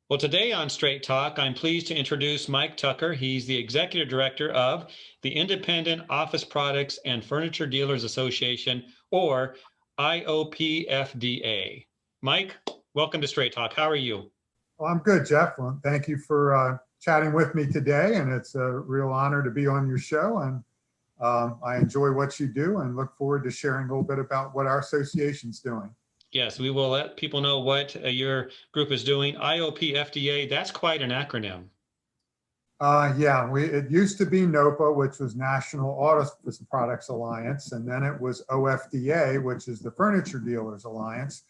Well, today on Straight Talk, I'm pleased to introduce Mike Tucker. He's the Executive Director of the Independent Office Products and Furniture Dealers Association, or IOPFDA. Mike, welcome to Straight Talk. How are you? Well, I'm good, Jeff. Well, thank you for chatting with me today, and it's a real honor to be on your show. And I enjoy what you do and look forward to sharing a little bit about what our association's doing. Yes, we will let people know what your group is doing. IOPFDA, that's quite an acronym. Yeah, it used to be NOPA, which was National Office Products Alliance, and then it was OFDA, which is the Furniture Dealers Alliance.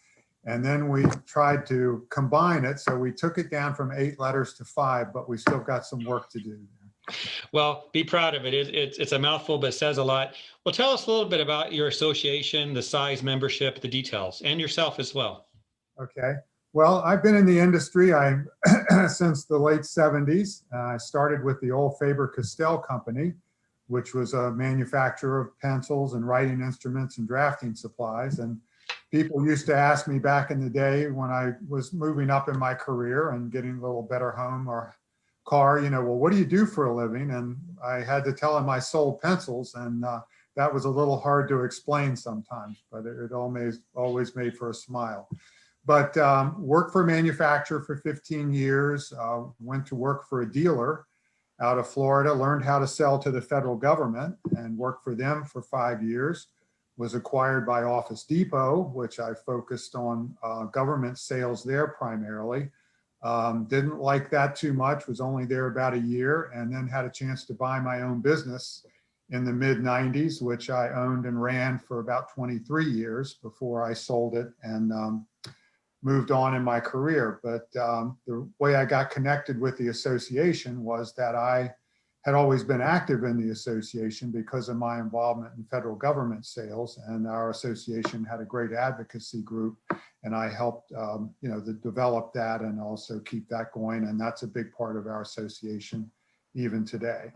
And then we tried to combine it, so we took it down from 8 letters to 5, but we still got some work to do. Well, be proud of it. It's a mouthful, but it says a lot. Well, tell us a little bit about your association, the size, membership, the details, and yourself as well. Okay. Well, I've been in the industry since the late 70s. I started with the old Faber-Castell company, which was a manufacturer of pencils and writing instruments and drafting supplies. And people used to ask me back in the day when I was moving up in my career and getting a little better home or car, well, what do you do for a living? And I had to tell them I sold pencils, and that was a little hard to explain sometimes, but it always made for a smile. But worked for a manufacturer for 15 years, went to work for a dealer out of Florida, learned how to sell to the federal government and worked for them for 5 years. Was acquired by Office Depot, which I focused on government sales there primarily. Didn't like that too much, was only there about a year, and then had a chance to buy my own business in the mid 90s, which I owned and ran for about 23 years before I sold it and moved on in my career. But the way I got connected with the association was that I had always been active in the association because of my involvement in federal government sales, and our association had a great advocacy group, and I helped develop that and also keep that going, and that's a big part of our association even today.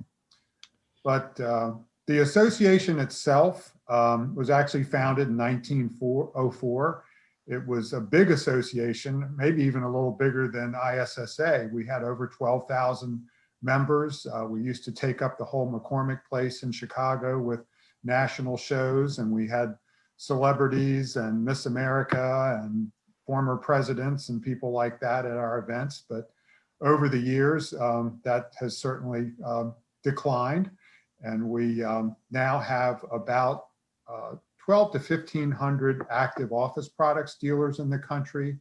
But the association itself was actually founded in 1904. It was a big association, maybe even a little bigger than ISSA. We had over 12,000 members. We used to take up the whole McCormick Place in Chicago with national shows, and we had celebrities and Miss America and former presidents and people like that at our events. But over the years, that has certainly declined. And we now have about 12 to 1,500 active office products dealers in the country.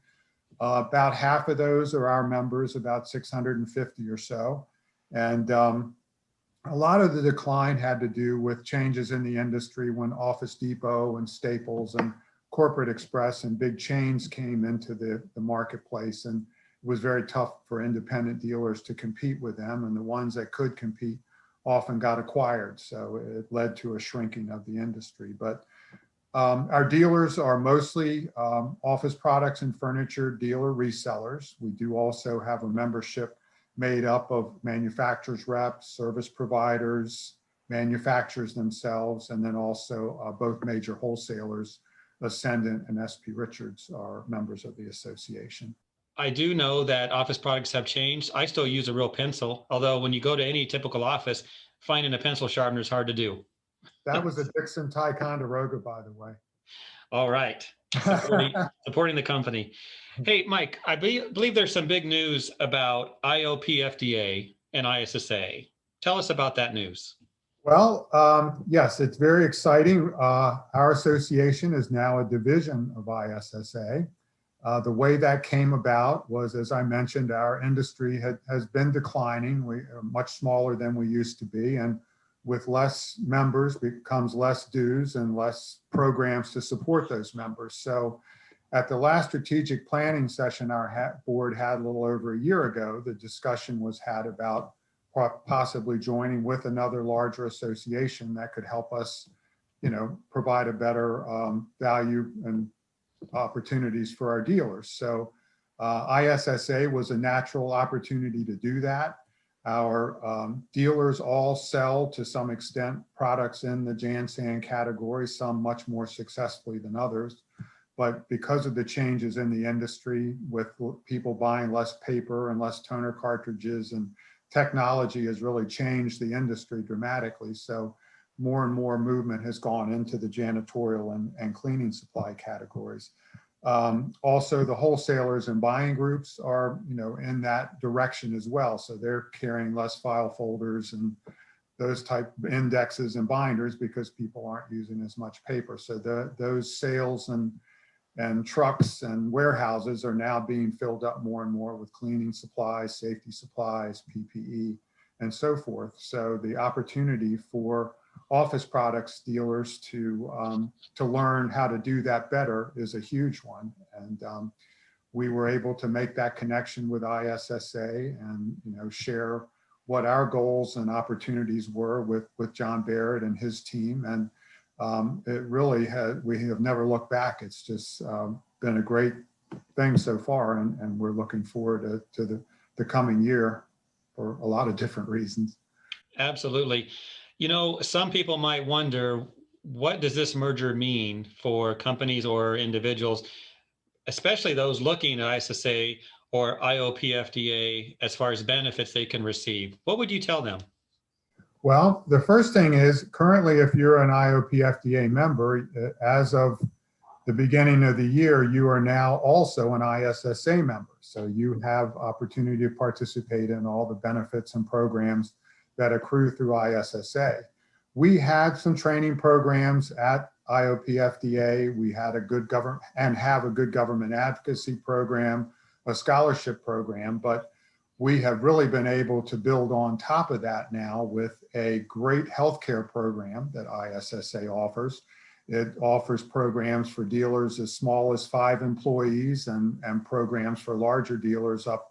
About half of those are our members, about 650 or so. And a lot of the decline had to do with changes in the industry when Office Depot and Staples and Corporate Express and big chains came into the marketplace. And it was very tough for independent dealers to compete with them. And the ones that could compete often got acquired. So it led to a shrinking of the industry. But our dealers are mostly office products and furniture dealer resellers. We do also have a membership made up of manufacturers reps, service providers, manufacturers themselves, and then also both major wholesalers, Ascendant and SP Richards, are members of the association. I do know that office products have changed. I still use a real pencil, although when you go to any typical office, finding a pencil sharpener is hard to do. That was a Dixon Ticonderoga, by the way. All right. Supporting the company. Hey, Mike, I believe there's some big news about IOPFDA and ISSA. Tell us about that news. Well, yes, it's very exciting. Our association is now a division of ISSA. The way that came about was, as I mentioned, our industry has been declining. We are much smaller than we used to be, and with less members becomes less dues and less programs to support those members. So at the last strategic planning session our board had a little over a year ago, the discussion was had about possibly joining with another larger association that could help us, provide a better value and opportunities for our dealers. So ISSA was a natural opportunity to do that. Our dealers all sell to some extent products in the Jan San category, some much more successfully than others. But because of the changes in the industry, with people buying less paper and less toner cartridges, and technology has really changed the industry dramatically. So more and more movement has gone into the janitorial and cleaning supply categories. Also, the wholesalers and buying groups are, in that direction as well. So they're carrying less file folders and those type of indexes and binders because people aren't using as much paper. So those sales and trucks and warehouses are now being filled up more and more with cleaning supplies, safety supplies, PPE, and so forth. So the opportunity for office products dealers to learn how to do that better is a huge one. And we were able to make that connection with ISSA and share what our goals and opportunities were with John Barrett and his team. And it really we have never looked back. It's just been a great thing so far, and we're looking forward to the coming year for a lot of different reasons. Absolutely. Some people might wonder, what does this merger mean for companies or individuals, especially those looking at ISSA or IOPFDA as far as benefits they can receive? What would you tell them? Well, the first thing is, currently, if you're an IOPFDA member, as of the beginning of the year, you are now also an ISSA member. So you have opportunity to participate in all the benefits and programs that accrue through ISSA. We had some training programs at IOPFDA. We had a good government and have a good government advocacy program, a scholarship program, but we have really been able to build on top of that now with a great healthcare program that ISSA offers. It offers programs for dealers as small as 5 employees and programs for larger dealers up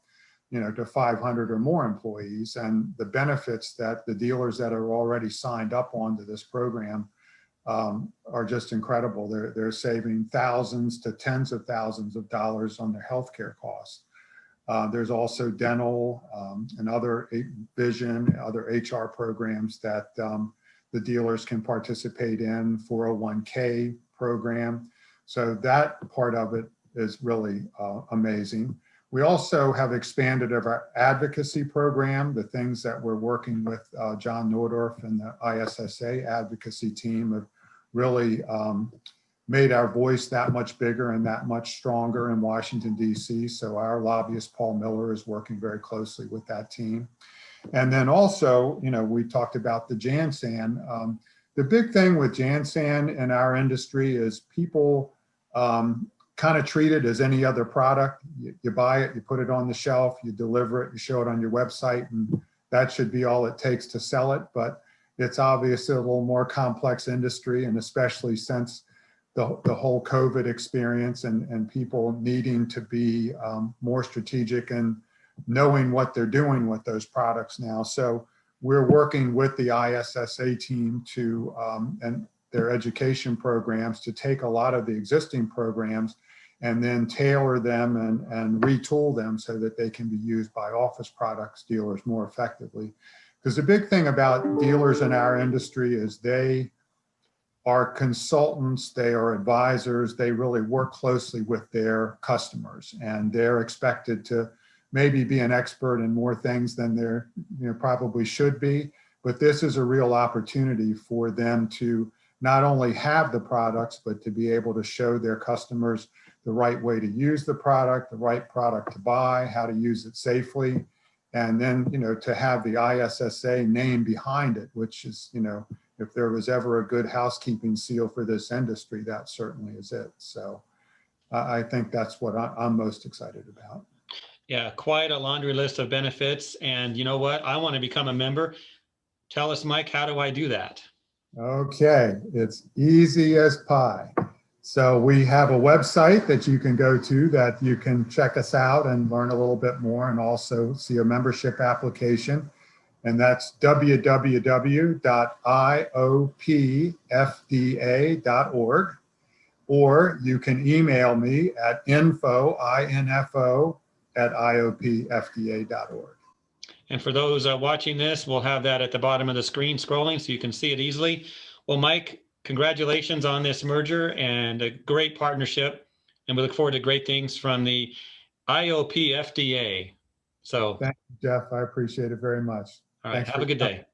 to 500 or more employees. And the benefits that the dealers that are already signed up onto this program are just incredible. They're saving thousands to tens of thousands of dollars on their healthcare costs. There's also dental and other vision, other HR programs that the dealers can participate in, 401k program. So that part of it is really amazing. We also have expanded our advocacy program. The things that we're working with John Nordorf and the ISSA advocacy team have really made our voice that much bigger and that much stronger in Washington, D.C. So our lobbyist, Paul Miller, is working very closely with that team. And then also, we talked about the JanSan. The big thing with JanSan in our industry is people kind of treat it as any other product. You buy it, you put it on the shelf, you deliver it, you show it on your website, and that should be all it takes to sell it. But it's obviously a little more complex industry, and especially since the whole COVID experience and people needing to be more strategic and knowing what they're doing with those products now. So we're working with the ISSA team to and their education programs to take a lot of the existing programs and then tailor them and retool them so that they can be used by office products dealers more effectively. Because the big thing about dealers in our industry is they are consultants, they are advisors, they really work closely with their customers, and they're expected to maybe be an expert in more things than they're probably should be. But this is a real opportunity for them to not only have the products, but to be able to show their customers the right way to use the product, the right product to buy, how to use it safely, and then to have the ISSA name behind it, which is if there was ever a good housekeeping seal for this industry, that certainly is it. So I think that's what I'm most excited about. Yeah, quite a laundry list of benefits. And you know what? I want to become a member. Tell us, Mike, how do I do that? Okay, it's easy as pie. So we have a website that you can go to that you can check us out and learn a little bit more and also see a membership application. And that's www.iopfda.org. Or you can email me at info@iopfda.org. And for those watching this, we'll have that at the bottom of the screen scrolling so you can see it easily. Well, Mike, congratulations on this merger and a great partnership. and we look forward to great things from the IOPFDA. So, Thank you, Jeff. I appreciate it very much. all right, Thanks have for a good your day.